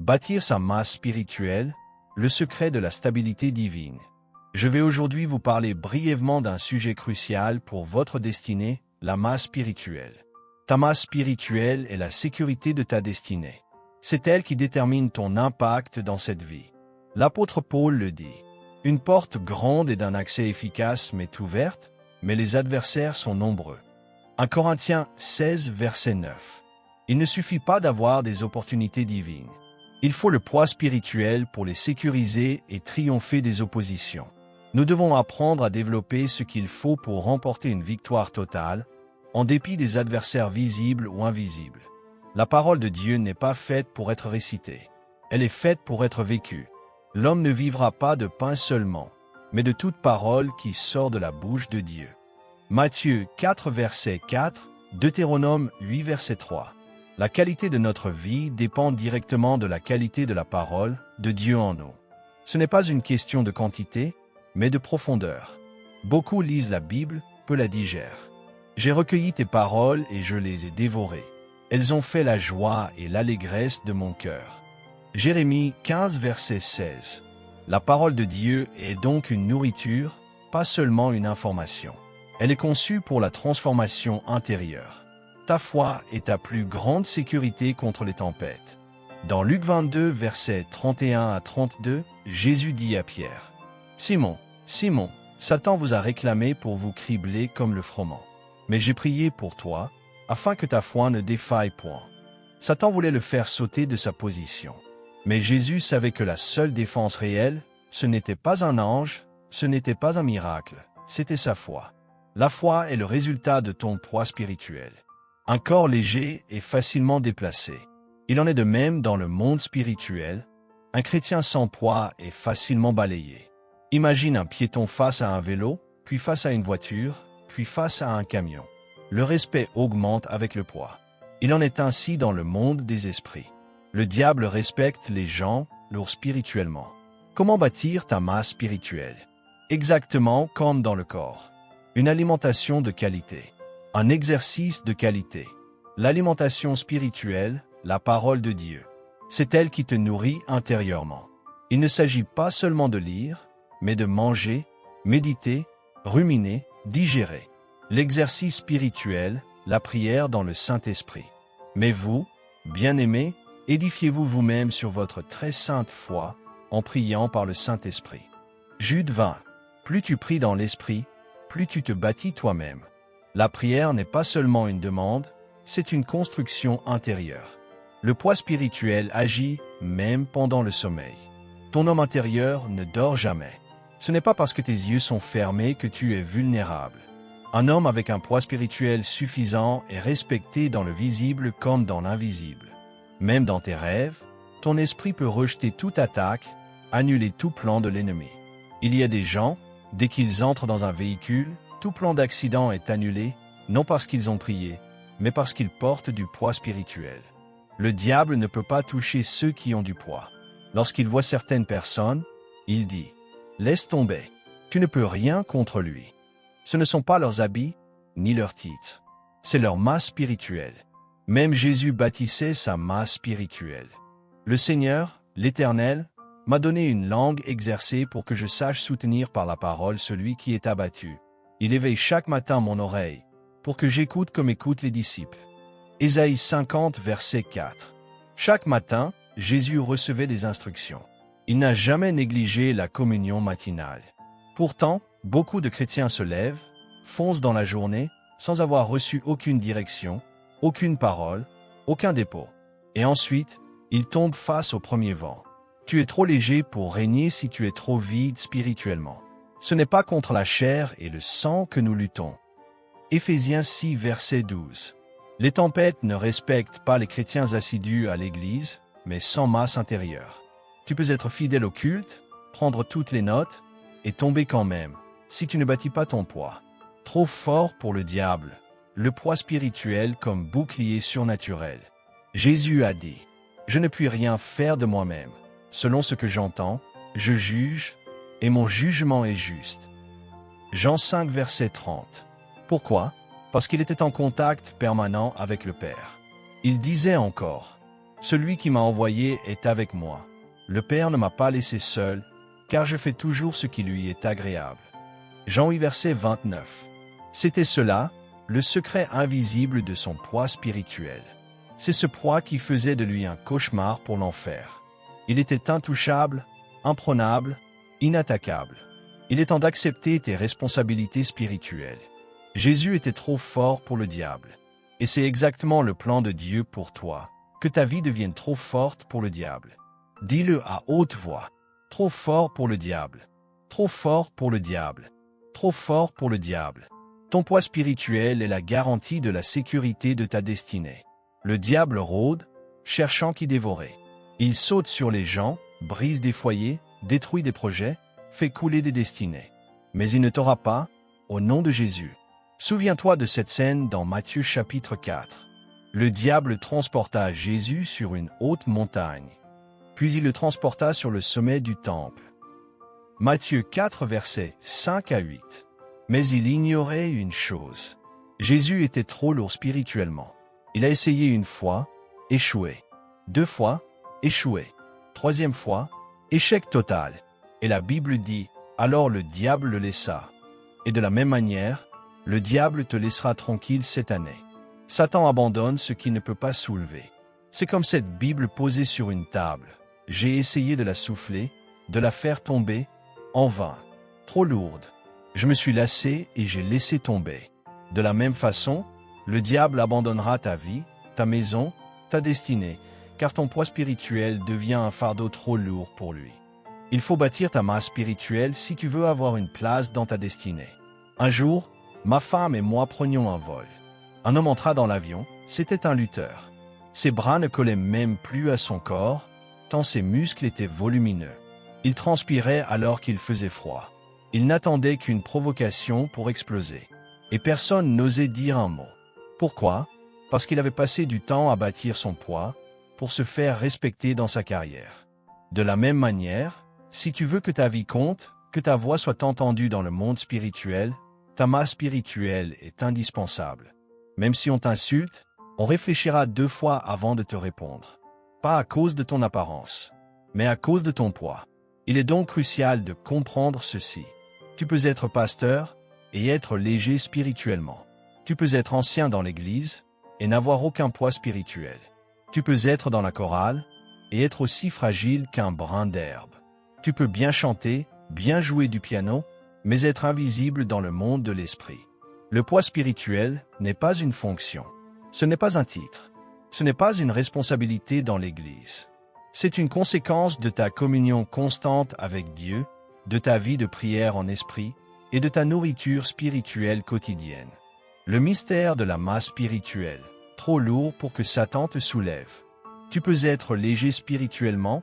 Bâtir sa masse spirituelle, le secret de la stabilité divine. Je vais aujourd'hui vous parler brièvement d'un sujet crucial pour votre destinée, la masse spirituelle. Ta masse spirituelle est la sécurité de ta destinée. C'est elle qui détermine ton impact dans cette vie. L'apôtre Paul le dit. Une porte grande et d'un accès efficace m'est ouverte, mais les adversaires sont nombreux. 1 Corinthiens 16, verset 9. Il ne suffit pas d'avoir des opportunités divines. Il faut le poids spirituel pour les sécuriser et triompher des oppositions. Nous devons apprendre à développer ce qu'il faut pour remporter une victoire totale, en dépit des adversaires visibles ou invisibles. La parole de Dieu n'est pas faite pour être récitée. Elle est faite pour être vécue. L'homme ne vivra pas de pain seulement, mais de toute parole qui sort de la bouche de Dieu. Matthieu 4, verset 4, Deutéronome 8, verset 3. La qualité de notre vie dépend directement de la qualité de la parole de Dieu en nous. Ce n'est pas une question de quantité, mais de profondeur. Beaucoup lisent la Bible, peu la digèrent. J'ai recueilli tes paroles et je les ai dévorées. Elles ont fait la joie et l'allégresse de mon cœur. Jérémie 15, verset 16. La parole de Dieu est donc une nourriture, pas seulement une information. Elle est conçue pour la transformation intérieure. Ta foi est ta plus grande sécurité contre les tempêtes. Dans Luc 22, versets 31 à 32, Jésus dit à Pierre, « Simon, Simon, Satan vous a réclamé pour vous cribler comme le froment. Mais j'ai prié pour toi, afin que ta foi ne défaille point. » Satan voulait le faire sauter de sa position. Mais Jésus savait que la seule défense réelle, ce n'était pas un ange, ce n'était pas un miracle, c'était sa foi. La foi est le résultat de ton poids spirituel. Un corps léger est facilement déplacé. Il en est de même dans le monde spirituel. Un chrétien sans poids est facilement balayé. Imagine un piéton face à un vélo, puis face à une voiture, puis face à un camion. Le respect augmente avec le poids. Il en est ainsi dans le monde des esprits. Le diable respecte les gens lourds spirituellement. Comment bâtir ta masse spirituelle? Exactement comme dans le corps. Une alimentation de qualité. Un exercice de qualité. L'alimentation spirituelle, la parole de Dieu. C'est elle qui te nourrit intérieurement. Il ne s'agit pas seulement de lire, mais de manger, méditer, ruminer, digérer. L'exercice spirituel, la prière dans le Saint-Esprit. Mais vous, bien-aimés, édifiez-vous vous-même sur votre très sainte foi en priant par le Saint-Esprit. Jude 20. Plus tu pries dans l'Esprit, plus tu te bâtis toi-même. La prière n'est pas seulement une demande, c'est une construction intérieure. Le poids spirituel agit même pendant le sommeil. Ton homme intérieur ne dort jamais. Ce n'est pas parce que tes yeux sont fermés que tu es vulnérable. Un homme avec un poids spirituel suffisant est respecté dans le visible comme dans l'invisible. Même dans tes rêves, ton esprit peut rejeter toute attaque, annuler tout plan de l'ennemi. Il y a des gens, dès qu'ils entrent dans un véhicule, tout plan d'accident est annulé, non parce qu'ils ont prié, mais parce qu'ils portent du poids spirituel. Le diable ne peut pas toucher ceux qui ont du poids. Lorsqu'il voit certaines personnes, il dit « Laisse tomber, tu ne peux rien contre lui. » Ce ne sont pas leurs habits, ni leurs titres. C'est leur masse spirituelle. Même Jésus bâtissait sa masse spirituelle. Le Seigneur, l'Éternel, m'a donné une langue exercée pour que je sache soutenir par la parole celui qui est abattu. Il éveille chaque matin mon oreille, pour que j'écoute comme écoutent les disciples. Ésaïe 50, verset 4. Chaque matin, Jésus recevait des instructions. Il n'a jamais négligé la communion matinale. Pourtant, beaucoup de chrétiens se lèvent, foncent dans la journée, sans avoir reçu aucune direction, aucune parole, aucun dépôt. Et ensuite, ils tombent face au premier vent. Tu es trop léger pour régner si tu es trop vide spirituellement. Ce n'est pas contre la chair et le sang que nous luttons. Éphésiens 6, verset 12. Les tempêtes ne respectent pas les chrétiens assidus à l'Église, mais sans masse intérieure. Tu peux être fidèle au culte, prendre toutes les notes, et tomber quand même, si tu ne bâtis pas ton poids. Trop fort pour le diable, le poids spirituel comme bouclier surnaturel. Jésus a dit, « Je ne puis rien faire de moi-même. Selon ce que j'entends, je juge, et mon jugement est juste. » Jean 5, verset 30. Pourquoi? Parce qu'il était en contact permanent avec le Père. Il disait encore, « Celui qui m'a envoyé est avec moi. Le Père ne m'a pas laissé seul, car je fais toujours ce qui lui est agréable. Jean 8, verset 29. C'était cela, le secret invisible de son poids spirituel. C'est ce poids qui faisait de lui un cauchemar pour l'enfer. Il était intouchable, imprenable, inattaquable. Il est temps d'accepter tes responsabilités spirituelles. Jésus était trop fort pour le diable. Et c'est exactement le plan de Dieu pour toi, que ta vie devienne trop forte pour le diable. Dis-le à haute voix. Trop fort pour le diable. Trop fort pour le diable. Trop fort pour le diable. Ton poids spirituel est la garantie de la sécurité de ta destinée. Le diable rôde, cherchant qui dévorer. Il saute sur les gens, brise des foyers, détruit des projets, fait couler des destinées. Mais il ne t'aura pas, au nom de Jésus. Souviens-toi de cette scène dans Matthieu chapitre 4. Le diable transporta Jésus sur une haute montagne. Puis il le transporta sur le sommet du temple. Matthieu 4 versets 5 à 8. Mais il ignorait une chose. Jésus était trop lourd spirituellement. Il a essayé une fois, échoué. 2 fois, échoué. 3e fois, échec total. Et la Bible dit, alors le diable le laissa. Et de la même manière, le diable te laissera tranquille cette année. Satan abandonne ce qu'il ne peut pas soulever. C'est comme cette Bible posée sur une table. J'ai essayé de la souffler, de la faire tomber, en vain. Trop lourde. Je me suis lassé et j'ai laissé tomber. De la même façon, le diable abandonnera ta vie, ta maison, ta destinée, car ton poids spirituel devient un fardeau trop lourd pour lui. Il faut bâtir ta masse spirituelle si tu veux avoir une place dans ta destinée. Un jour, ma femme et moi prenions un vol. Un homme entra dans l'avion, c'était un lutteur. Ses bras ne collaient même plus à son corps, tant ses muscles étaient volumineux. Il transpirait alors qu'il faisait froid. Il n'attendait qu'une provocation pour exploser. Et personne n'osait dire un mot. Pourquoi? Parce qu'il avait passé du temps à bâtir son poids, pour se faire respecter dans sa carrière. De la même manière, si tu veux que ta vie compte, que ta voix soit entendue dans le monde spirituel, ta masse spirituelle est indispensable. Même si on t'insulte, on réfléchira 2 fois avant de te répondre. Pas à cause de ton apparence, mais à cause de ton poids. Il est donc crucial de comprendre ceci. Tu peux être pasteur et être léger spirituellement. Tu peux être ancien dans l'Église et n'avoir aucun poids spirituel. Tu peux être dans la chorale et être aussi fragile qu'un brin d'herbe. Tu peux bien chanter, bien jouer du piano, mais être invisible dans le monde de l'esprit. Le poids spirituel n'est pas une fonction. Ce n'est pas un titre. Ce n'est pas une responsabilité dans l'Église. C'est une conséquence de ta communion constante avec Dieu, de ta vie de prière en esprit et de ta nourriture spirituelle quotidienne. Le mystère de la masse spirituelle, trop lourd pour que Satan te soulève. Tu peux être léger spirituellement,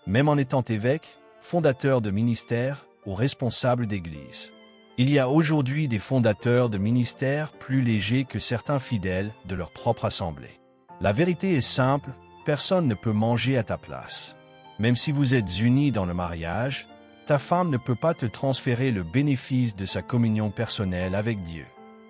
même en étant évêque, fondateur de ministère ou responsable d'église. Il y a aujourd'hui des fondateurs de ministères plus légers que certains fidèles de leur propre assemblée. La vérité est simple, personne ne peut manger à ta place. Même si vous êtes unis dans le mariage, ta femme ne peut pas te transférer le bénéfice de sa communion personnelle avec Dieu.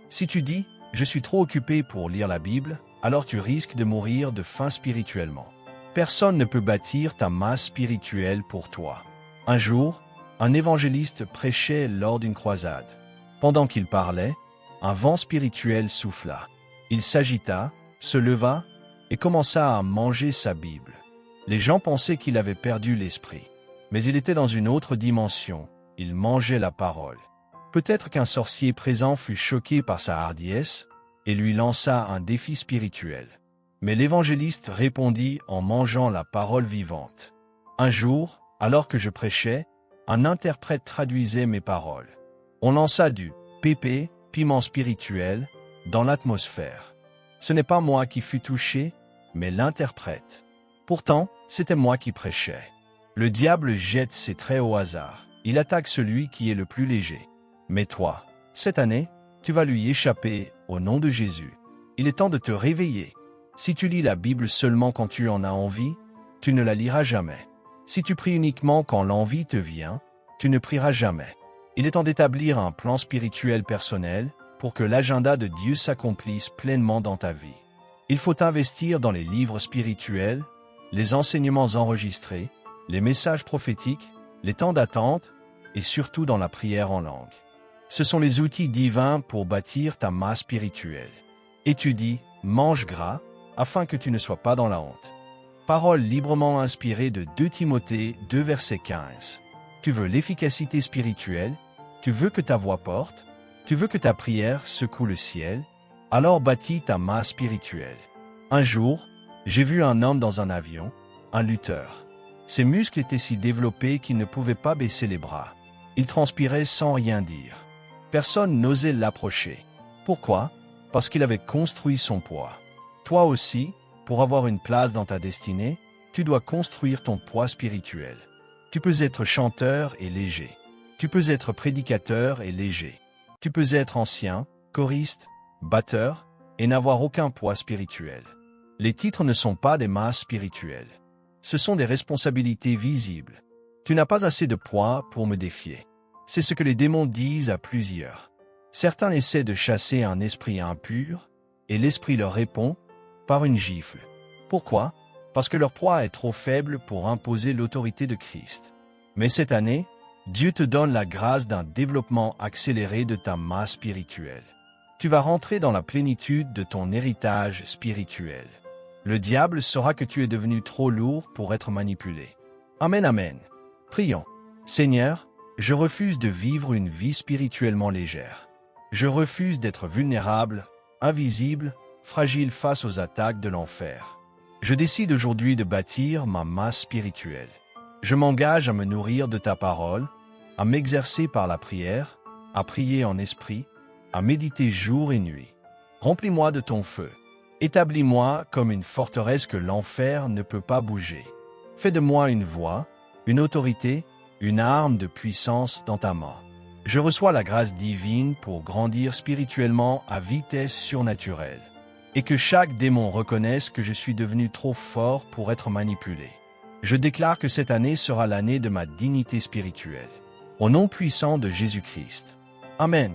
Si tu dis « je suis trop occupé pour lire la Bible », alors tu risques de mourir de faim spirituellement. Personne ne peut bâtir ta masse spirituelle pour toi. Un jour, un évangéliste prêchait lors d'une croisade. Pendant qu'il parlait, un vent spirituel souffla. Il s'agita, se leva et commença à manger sa Bible. Les gens pensaient qu'il avait perdu l'esprit. Mais il était dans une autre dimension, il mangeait la parole. Peut-être qu'un sorcier présent fut choqué par sa hardiesse et lui lança un défi spirituel. Mais l'évangéliste répondit en mangeant la parole vivante. Un jour, alors que je prêchais, un interprète traduisait mes paroles. On lança du pépé, piment spirituel, dans l'atmosphère. Ce n'est pas moi qui fus touché, mais l'interprète. Pourtant, c'était moi qui prêchais. Le diable jette ses traits au hasard. Il attaque celui qui est le plus léger. Mais toi, cette année, tu vas lui échapper au nom de Jésus. Il est temps de te réveiller. Si tu lis la Bible seulement quand tu en as envie, tu ne la liras jamais. Si tu pries uniquement quand l'envie te vient, tu ne prieras jamais. Il est temps d'établir un plan spirituel personnel pour que l'agenda de Dieu s'accomplisse pleinement dans ta vie. Il faut investir dans les livres spirituels, les enseignements enregistrés, les messages prophétiques, les temps d'attente et surtout dans la prière en langue. Ce sont les outils divins pour bâtir ta masse spirituelle. Étudie, mange gras, afin que tu ne sois pas dans la honte. Parole librement inspirée de 2 Timothée 2 verset 15. Tu veux l'efficacité spirituelle? Tu veux que ta voix porte? Tu veux que ta prière secoue le ciel? Alors bâtis ta masse spirituelle. Un jour, j'ai vu un homme dans un avion, un lutteur. Ses muscles étaient si développés qu'il ne pouvait pas baisser les bras. Il transpirait sans rien dire. Personne n'osait l'approcher. Pourquoi? Parce qu'il avait construit son poids. Toi aussi, pour avoir une place dans ta destinée, tu dois construire ton poids spirituel. Tu peux être chanteur et léger. Tu peux être prédicateur et léger. Tu peux être ancien, choriste, batteur, et n'avoir aucun poids spirituel. Les titres ne sont pas des masses spirituelles. Ce sont des responsabilités visibles. Tu n'as pas assez de poids pour me défier. C'est ce que les démons disent à plusieurs. Certains essaient de chasser un esprit impur, et l'esprit leur répond par une gifle. Pourquoi? Parce que leur poids est trop faible pour imposer l'autorité de Christ. Mais cette année, Dieu te donne la grâce d'un développement accéléré de ta masse spirituelle. Tu vas rentrer dans la plénitude de ton héritage spirituel. Le diable saura que tu es devenu trop lourd pour être manipulé. Amen, amen. Prions. Seigneur, je refuse de vivre une vie spirituellement légère. Je refuse d'être vulnérable, invisible, fragile face aux attaques de l'enfer. Je décide aujourd'hui de bâtir ma masse spirituelle. Je m'engage à me nourrir de ta parole, à m'exercer par la prière, à prier en esprit, à méditer jour et nuit. Remplis-moi de ton feu. Établis-moi comme une forteresse que l'enfer ne peut pas bouger. Fais de moi une voix, une autorité, une arme de puissance dans ta main. Je reçois la grâce divine pour grandir spirituellement à vitesse surnaturelle. Et que chaque démon reconnaisse que je suis devenu trop fort pour être manipulé. Je déclare que cette année sera l'année de ma dignité spirituelle. Au nom puissant de Jésus-Christ. Amen.